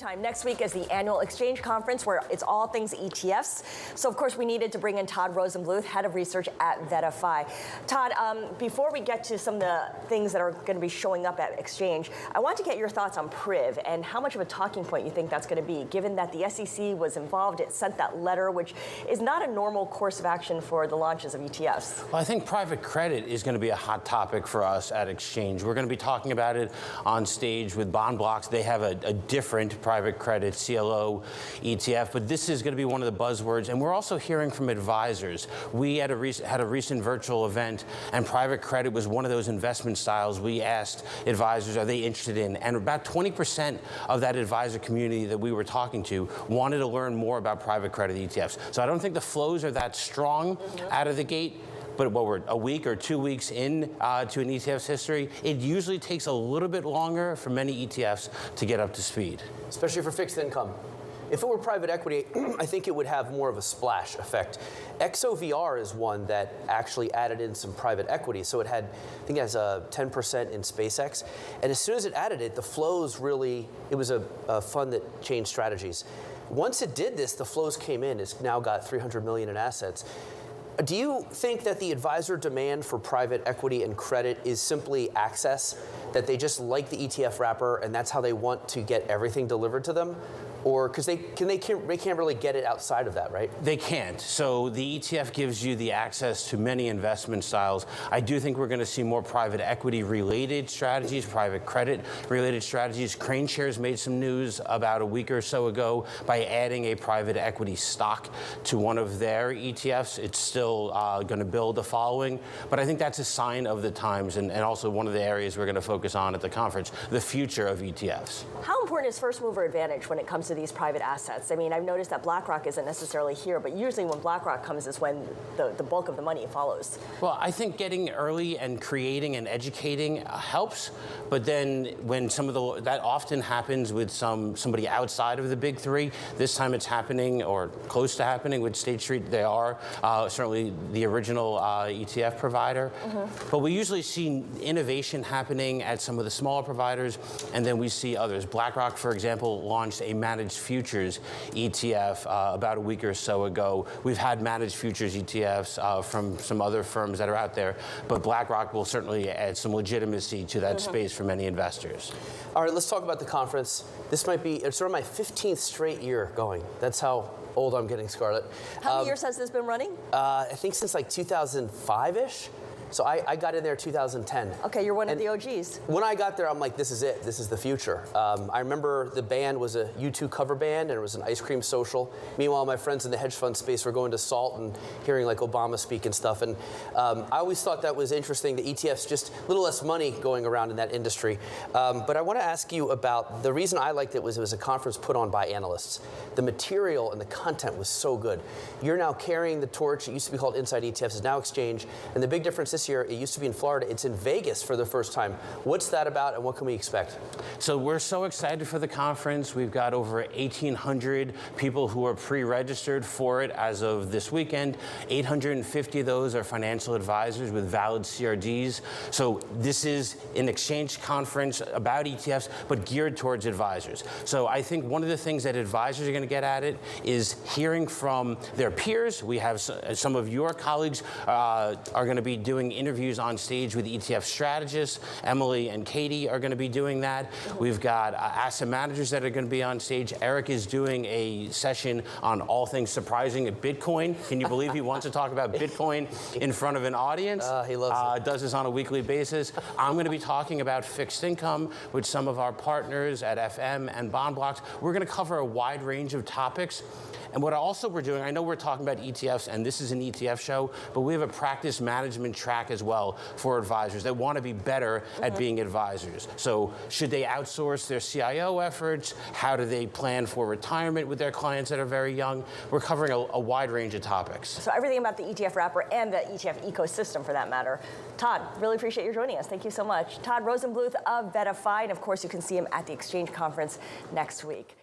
time. Next week is the annual exchange conference where it's all things ETFs. So, of course, we needed to bring in Todd Rosenbluth, head of research at VettaFi. Todd, before we get to some of the things that are going to be showing up at exchange, I want to get your thoughts on PRIV and how much of a talking point you think that's going to be, given that the SEC was involved. It sent that letter, which is not a normal course of action for the launches of ETFs. Well, I think private credit is going to be a hot topic for us at exchange. We're going to be talking about it on stage with Bond Blocks. They have a different private credit CLO ETF, but this is going to be one of the buzzwords. And we're also hearing from advisors. We had a recent virtual event, and private credit was one of those investment styles we asked advisors, are they interested in? And about 20% of that advisor community that we were talking to wanted to learn more about private credit ETFs. So I don't think the flows are that strong out of the gate. But we're a week or 2 weeks in to an ETF's history, it usually takes a little bit longer for many ETFs to get up to speed. Especially for fixed income. If it were private equity, I think it would have more of a splash effect. XOVR is one that actually added in some private equity. So it had, I think it has a 10% in SpaceX. And as soon as it added it, the flows really, it was a fund that changed strategies. Once it did this, the flows came in. It's now got 300 million in assets. Do you think that the advisor demand for private equity and credit is simply access, that they just like the ETF wrapper and that's how they want to get everything delivered to them? Or because they can't really get it outside of that, right? They can't. So the ETF gives you the access to many investment styles. I do think we're going to see more private equity related strategies, private credit related strategies. Crane Shares made some news about a week or so ago by adding a private equity stock to one of their ETFs. It's still going to build a following, but I think that's a sign of the times and also one of the areas we're going to focus on at the conference, the future of ETFs. How important is first mover advantage when it comes to these private assets? I mean, I've noticed that BlackRock isn't necessarily here, but usually when BlackRock comes is when the bulk of the money follows. Well, I think getting early and creating and educating helps, but then when that often happens with somebody outside of the big three. This time it's happening or close to happening with State Street. They are certainly the original ETF provider, but we usually see innovation happening at some of the smaller providers, and then we see others. BlackRock, for example, launched a managed futures ETF about a week or so ago. We've had managed futures ETFs from some other firms that are out there, but BlackRock will certainly add some legitimacy to that space for many investors. All right, let's talk about the conference. This might be, it's sort of my 15th straight year going. That's how old I'm getting, Scarlett. How many years has this been running? I think since like 2005-ish. So I got in there 2010. Okay, you're one of the OGs. When I got there, I'm like, this is it. This is the future. I remember the band was a U2 cover band, and it was an ice cream social. Meanwhile, my friends in the hedge fund space were going to SALT and hearing like Obama speak and stuff. And I always thought that was interesting. The ETFs, just a little less money going around in that industry. But I want to ask you about, the reason I liked it was a conference put on by analysts. The material and the content was so good. You're now carrying the torch. It used to be called Inside ETFs. It's now Exchange. And the big difference this year, it used to be in Florida. It's in Vegas for the first time. What's that about, and what can we expect? So we're so excited for the conference. We've got over 1,800 people who are pre-registered for it as of this weekend. 850 of those are financial advisors with valid CRDs. So this is an exchange conference about ETFs, but geared towards advisors. So I think one of the things that advisors are going to get at it is hearing from their peers. We have some of your colleagues are going to be doing interviews on stage with ETF strategists. Emily and Katie are going to be doing that. We've got asset managers that are going to be on stage. Eric is doing a session on all things surprising at Bitcoin. Can you believe he wants to talk about Bitcoin in front of an audience? He loves it. Does this on a weekly basis. I'm going to be talking about fixed income with some of our partners at FM and Bond Blocks. We're going to cover a wide range of topics. And what also we're doing, I know we're talking about ETFs, and this is an ETF show, but we have a practice management track as well for advisors that want to be better at being advisors. So should they outsource their CIO efforts? How do they plan for retirement with their clients that are very young? We're covering a wide range of topics. So everything about the ETF wrapper and the ETF ecosystem, for that matter. Todd, really appreciate you joining us. Thank you so much. Todd Rosenbluth of VettaFi, and of course you can see him at the Exchange Conference next week.